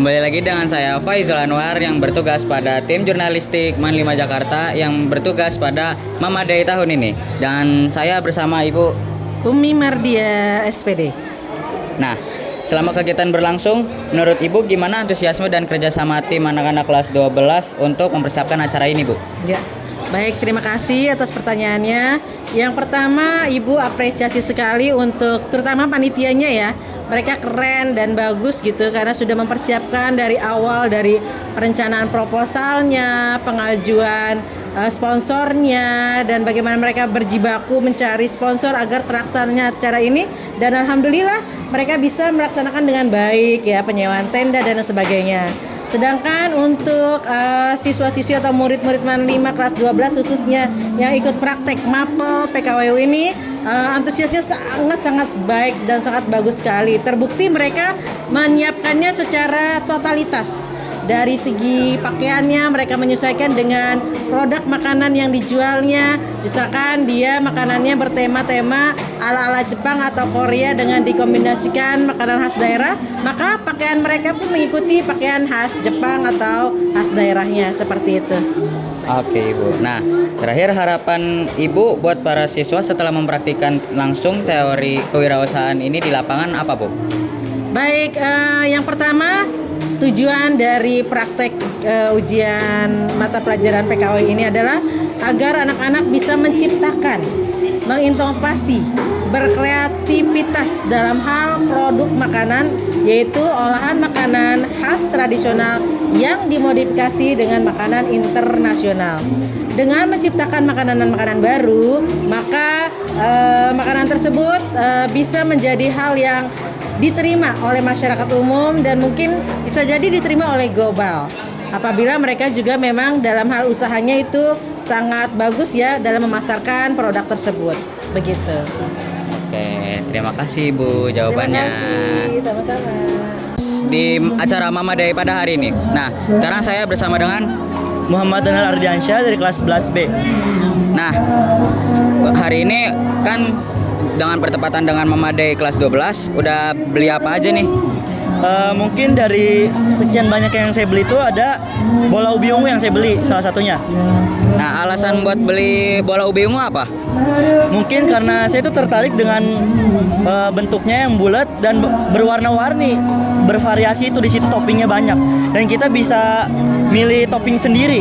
Kembali lagi dengan saya Faizal Anwar yang bertugas pada tim jurnalistik Man 5 Jakarta yang bertugas pada Mama Day tahun ini. Dan saya bersama Ibu Umi Mardia SPD. Nah, selama kegiatan berlangsung, menurut Ibu gimana antusiasme dan kerjasama tim anak-anak kelas 12 untuk mempersiapkan acara ini, Bu? Ya, baik, terima kasih atas pertanyaannya. Yang pertama, Ibu apresiasi sekali untuk terutama panitianya ya. Mereka keren dan bagus gitu karena sudah mempersiapkan dari awal, dari perencanaan proposalnya, pengajuan sponsornya, dan bagaimana mereka berjibaku mencari sponsor agar terlaksananya acara ini. Dan alhamdulillah mereka bisa melaksanakan dengan baik ya, penyewaan tenda dan sebagainya. Sedangkan untuk siswa-siswi atau murid-murid Man 5 kelas 12 khususnya yang ikut praktek MAPEL PKWU ini antusiasnya sangat-sangat baik dan sangat bagus sekali. Terbukti mereka menyiapkannya secara totalitas. Dari segi pakaiannya mereka menyesuaikan dengan produk makanan yang dijualnya. Misalkan dia makanannya bertema-tema ala-ala Jepang atau Korea dengan dikombinasikan makanan khas daerah, maka pakaian mereka pun mengikuti pakaian khas Jepang atau khas daerahnya, seperti itu. Oke, Ibu. Nah, terakhir harapan Ibu buat para siswa setelah mempraktikkan langsung teori kewirausahaan ini di lapangan apa, Bu? Baik, yang pertama tujuan dari praktek ujian mata pelajaran PKW ini adalah agar anak-anak bisa menciptakan, menginovasi, berkreativitas dalam hal produk makanan, yaitu olahan makanan khas tradisional yang dimodifikasi dengan makanan internasional. Dengan menciptakan makanan-makanan baru, maka makanan tersebut bisa menjadi hal yang diterima oleh masyarakat umum dan mungkin bisa jadi diterima oleh global. Apabila mereka juga memang dalam hal usahanya itu sangat bagus ya dalam memasarkan produk tersebut. Begitu. Oke, terima kasih Ibu jawabannya. Terima kasih, sama-sama. Di acara Mama Day pada hari ini. Nah, sekarang saya bersama dengan Muhammad Danal Ardiansyah dari kelas 11B. Nah, hari ini kan dengan bertepatan dengan Mama Day kelas 12, udah beli apa aja nih? Mungkin dari sekian banyak yang saya beli itu ada bola ubi ungu yang saya beli salah satunya. Nah, alasan buat beli bola ubi ungu apa? Mungkin karena saya itu tertarik dengan bentuknya yang bulat dan berwarna-warni, bervariasi itu di situ toppingnya banyak dan kita bisa milih topping sendiri.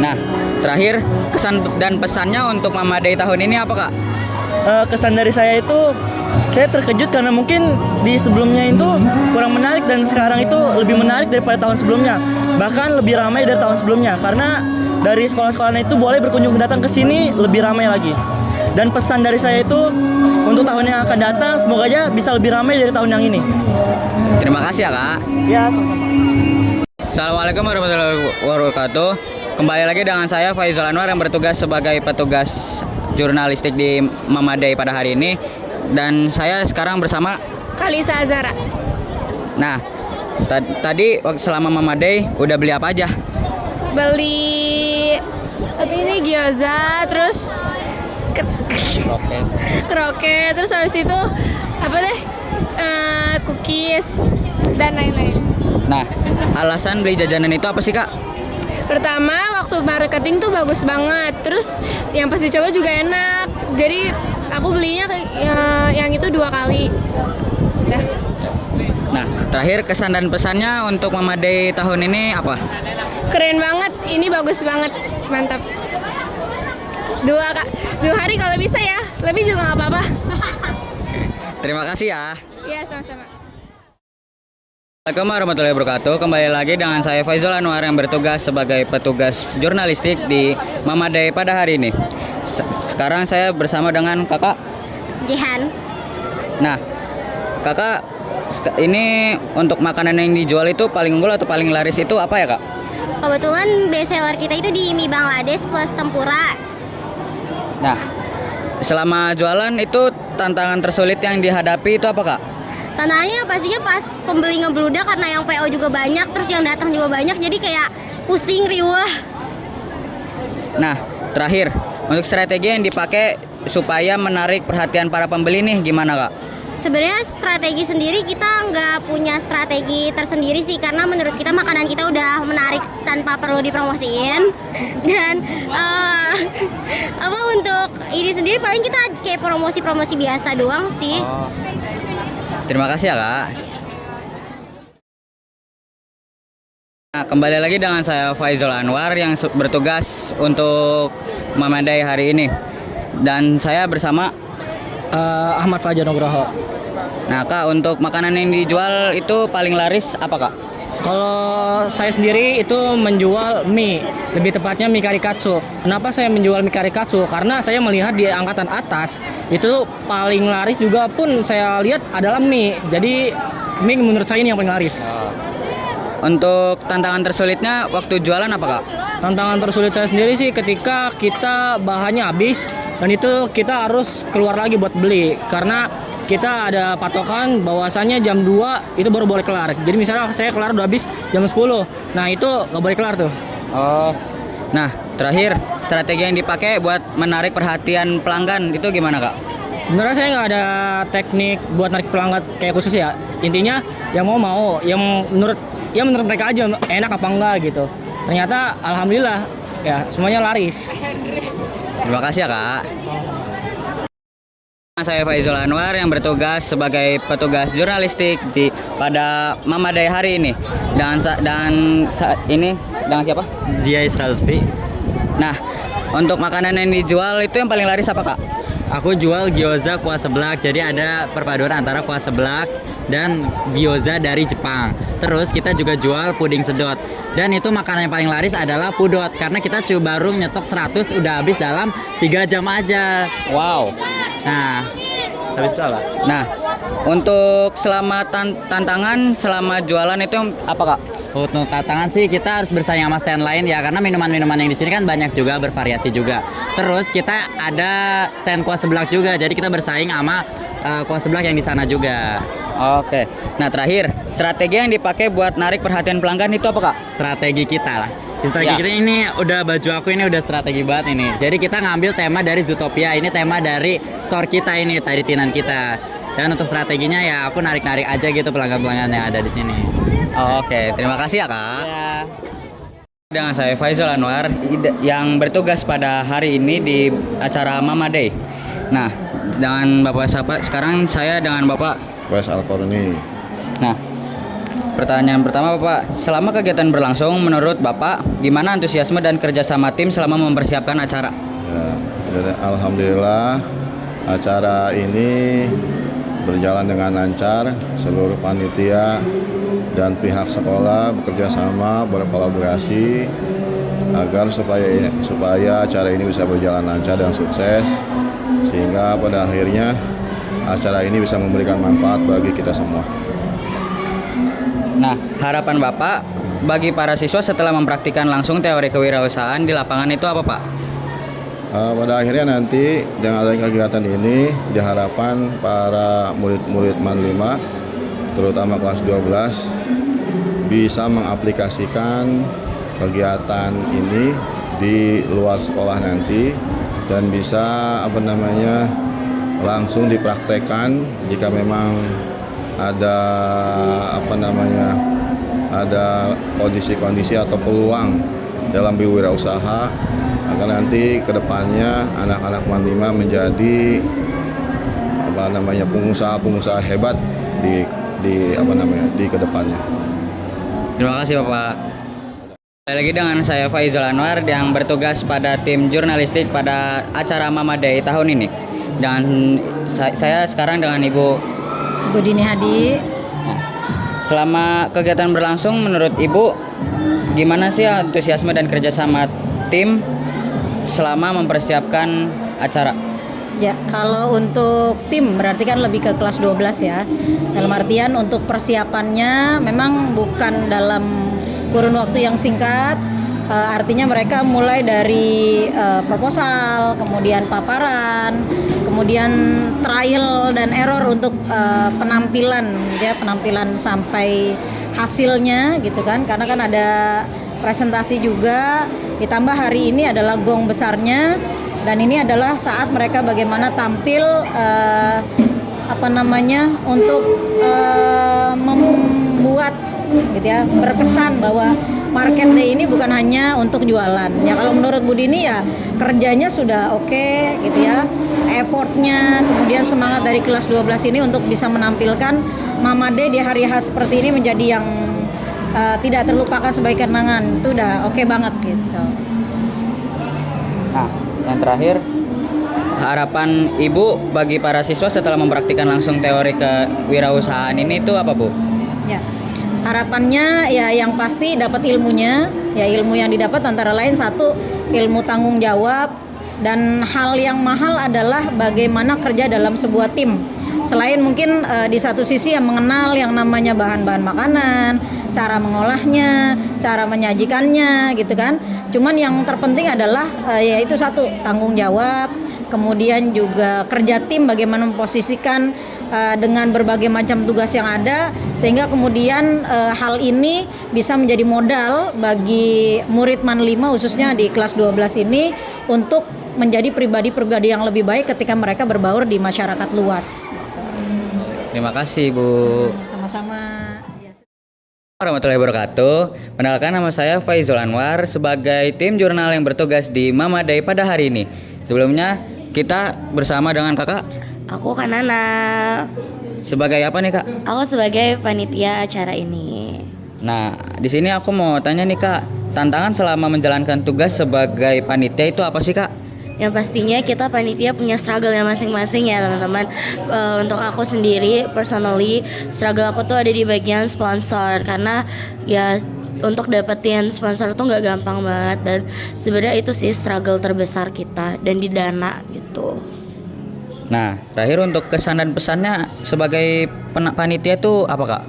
Nah, terakhir kesan dan pesannya untuk Mama Day tahun ini apa, Kak? Kesan dari saya itu saya terkejut karena mungkin di sebelumnya itu kurang menarik dan sekarang itu lebih menarik daripada tahun sebelumnya, bahkan lebih ramai dari tahun sebelumnya karena dari sekolah-sekolah itu boleh berkunjung datang ke sini lebih ramai lagi. Dan pesan dari saya itu untuk tahun yang akan datang semoga aja bisa lebih ramai dari tahun yang ini. Terima kasih ya, Kak. Ya, sama-sama. Assalamualaikum warahmatullahi wabarakatuh. Kembali lagi dengan saya Faizal Anwar yang bertugas sebagai petugas jurnalistik di Mama Day pada hari ini. Dan saya sekarang bersama Kalisa Azara. Nah, tadi selama Mama Day udah beli apa aja? Beli apa ini, gyoza, terus kroket, terus habis itu apa deh, cookies dan lain-lain. Nah, alasan beli jajanan itu apa sih, Kak? Pertama, waktu marketing tuh bagus banget. Terus yang pas dicoba juga enak. Jadi aku belinya yang itu 2 kali. Dah. Nah, terakhir kesan dan pesannya untuk Mama Day tahun ini apa? Keren banget. Ini bagus banget. Mantap. 2 hari kalau bisa ya. Lebih juga nggak apa-apa. Terima kasih ya. Ya, sama-sama. Assalamualaikum warahmatullahi wabarakatuh. Kembali lagi dengan saya Faizal Anwar yang bertugas sebagai petugas jurnalistik di Mama Day pada hari ini. Sekarang saya bersama dengan Kakak Jihan. Nah, Kakak, ini untuk makanan yang dijual itu paling unggul atau paling laris itu apa ya, Kak? Kebetulan best seller kita itu di mie Bangladesh plus tempura. Nah, selama jualan itu tantangan tersulit yang dihadapi itu apa, Kak? Tantangannya pastinya pas pembeli ngebludak karena yang PO juga banyak, terus yang datang juga banyak, jadi kayak pusing, riwah. Nah, terakhir, untuk strategi yang dipakai supaya menarik perhatian para pembeli nih gimana, Kak? Sebenarnya strategi sendiri kita nggak punya strategi tersendiri sih, karena menurut kita makanan kita udah menarik tanpa perlu dipromosiin. Dan apa untuk ini sendiri paling kita kayak promosi-promosi biasa doang sih. Oh. Terima kasih ya Kak. Nah, kembali lagi dengan saya Faizal Anwar yang bertugas untuk Mamadai hari ini. Dan saya bersama Ahmad Fajar Nugroho. Nah Kak, untuk makanan yang dijual itu paling laris apa Kak? Kalau saya sendiri itu menjual mie, lebih tepatnya mie karikatsu. Kenapa saya menjual mie karikatsu? Karena saya melihat di angkatan atas itu paling laris juga pun saya lihat adalah mie. Jadi mie menurut saya ini yang paling laris. Untuk tantangan tersulitnya waktu jualan apa Kak? Tantangan tersulit saya sendiri sih ketika kita bahannya habis dan itu kita harus keluar lagi buat beli karena kita ada patokan bahwasannya jam 2 itu baru boleh kelar. Jadi misalnya saya kelar udah habis jam 10. Nah, itu nggak boleh kelar tuh. Oh. Nah, terakhir strategi yang dipakai buat menarik perhatian pelanggan itu gimana Kak? Sebenarnya saya nggak ada teknik buat narik pelanggan kayak khusus ya. Intinya yang mau, yang menurut mereka aja enak apa enggak gitu. Ternyata alhamdulillah ya semuanya laris. Terima kasih ya Kak. Saya Faizal Anwar yang bertugas sebagai petugas jurnalistik pada Mamadai hari ini. Dan siapa? Zia Isra Lutfi. Nah, untuk makanan yang dijual itu yang paling laris apa Kak? Aku jual gyoza kuah seblak. Jadi ada perpaduan antara kuah seblak dan gyoza dari Jepang. Terus kita juga jual puding sedot. Dan itu makanan yang paling laris adalah pudot karena kita baru nyetok 100 udah habis dalam 3 jam aja. Wow. Nah, habis itu apa? Nah, untuk selama tantangan selama jualan itu apa Kak? Untuk tantangan sih kita harus bersaing sama stand lain ya karena minuman-minuman yang di sini kan banyak juga, bervariasi juga. Terus kita ada stand kuah seblak juga. Jadi kita bersaing sama kuah seblak yang di sana juga. Oke. Nah, terakhir, strategi yang dipakai buat narik perhatian pelanggan itu apa Kak? Strategi kita lah. Strategi Ya. kita ini udah baju aku ini udah strategi banget ini. Jadi kita ngambil tema dari Zootopia. Ini tema dari store kita ini, Taritinan kita. Dan untuk strateginya ya aku narik-narik aja gitu pelanggan-pelanggan yang ada di sini. Oke, terima kasih ya Kak. Ya. Dengan saya Faizal Anwar yang bertugas pada hari ini di acara Mamadai. Nah, dengan Bapak siapa? Sekarang saya dengan Bapak Wes Al-Qarni. Nah, pertanyaan pertama Bapak, selama kegiatan berlangsung menurut Bapak gimana antusiasme dan kerjasama tim selama mempersiapkan acara? Ya, jadi alhamdulillah acara ini berjalan dengan lancar. Seluruh panitia dan pihak sekolah bekerja sama berkolaborasi agar supaya acara ini bisa berjalan lancar dan sukses sehingga pada akhirnya acara ini bisa memberikan manfaat bagi kita semua. Nah, harapan Bapak bagi para siswa setelah mempraktikkan langsung teori kewirausahaan di lapangan itu apa Pak? Pada akhirnya nanti dengan adanya kegiatan ini diharapkan para murid-murid MAN 5 terutama kelas 12 bisa mengaplikasikan kegiatan ini di luar sekolah nanti dan bisa langsung dipraktekkan jika memang ada ada kondisi-kondisi atau peluang dalam berwirausaha agar nanti kedepannya anak-anak MAN 5 menjadi pengusaha-pengusaha hebat di kedepannya. Terima kasih Bapak. Kembali lagi dengan saya Faizal Anwar yang bertugas pada tim jurnalistik pada acara Mamadai tahun ini. Dan saya sekarang dengan Ibu Dini Hadi. Nah, selama kegiatan berlangsung menurut Ibu gimana sih antusiasme dan kerjasama tim selama mempersiapkan acara? Ya, kalau untuk tim berarti kan lebih ke kelas 12 ya. Dalam artian untuk persiapannya memang bukan dalam kurun waktu yang singkat. Artinya mereka mulai dari proposal, kemudian paparan, kemudian trial dan error untuk penampilan sampai hasilnya gitu kan. Karena kan ada presentasi juga, ditambah hari ini adalah gong besarnya. Dan ini adalah saat mereka bagaimana tampil untuk membuat gitu ya, berkesan bahwa Market Day ini bukan hanya untuk jualan. Ya kalau menurut Bu Dini ya kerjanya sudah oke gitu ya. Effortnya, kemudian semangat dari kelas 12 ini untuk bisa menampilkan Mama Day di hari khas seperti ini menjadi yang tidak terlupakan sebagai kenangan. Itu udah oke banget gitu. Nah, yang terakhir, harapan Ibu bagi para siswa setelah mempraktikkan langsung teori kewirausahaan ini itu apa, Bu? Ya. Harapannya ya yang pasti dapat ilmunya, ya ilmu yang didapat antara lain satu ilmu tanggung jawab, dan hal yang mahal adalah bagaimana kerja dalam sebuah tim. Selain mungkin di satu sisi yang mengenal yang namanya bahan-bahan makanan, cara mengolahnya, cara menyajikannya gitu kan. Cuman yang terpenting adalah yaitu satu tanggung jawab, kemudian juga kerja tim bagaimana memposisikan dengan berbagai macam tugas yang ada, sehingga kemudian hal ini bisa menjadi modal bagi murid MAN 5 khususnya di kelas 12 ini untuk menjadi pribadi-pribadi yang lebih baik ketika mereka berbaur di masyarakat luas. Terima kasih, Bu. Sama-sama. Warahmatullahi wabarakatuh. Perkenalkan, nama saya Faizul Anwar sebagai tim jurnal yang bertugas di Mama Day pada hari ini. Sebelumnya kita bersama dengan kakak. Aku Kanana. Sebagai apa nih, Kak? Aku sebagai panitia acara ini. Nah, di sini aku mau tanya nih, Kak. Tantangan selama menjalankan tugas sebagai panitia itu apa sih, Kak? Yang pastinya kita panitia punya struggle-nya masing-masing ya teman-teman. Untuk aku sendiri, personally, struggle aku tuh ada di bagian sponsor. Karena ya untuk dapetin sponsor tuh nggak gampang banget. Dan sebenarnya itu sih struggle terbesar kita, dan di dana gitu. Nah, terakhir untuk kesan dan pesannya sebagai panitia tuh apa, Kak?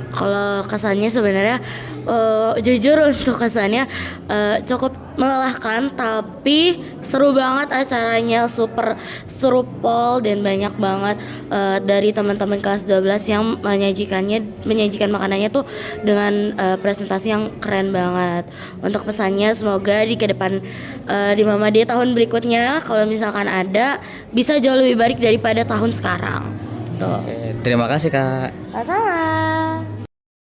Kalau kesannya sebenarnya jujur untuk kesannya cukup melelahkan, tapi seru banget acaranya, super seru pol, dan banyak banget dari teman-teman kelas 12 yang menyajikan makanannya tuh dengan presentasi yang keren banget. Untuk pesannya semoga di kedepan di Mama Day tahun berikutnya kalau misalkan ada bisa jauh lebih baik daripada tahun sekarang. Tuh. Oke, terima kasih, Kak. Sama-sama.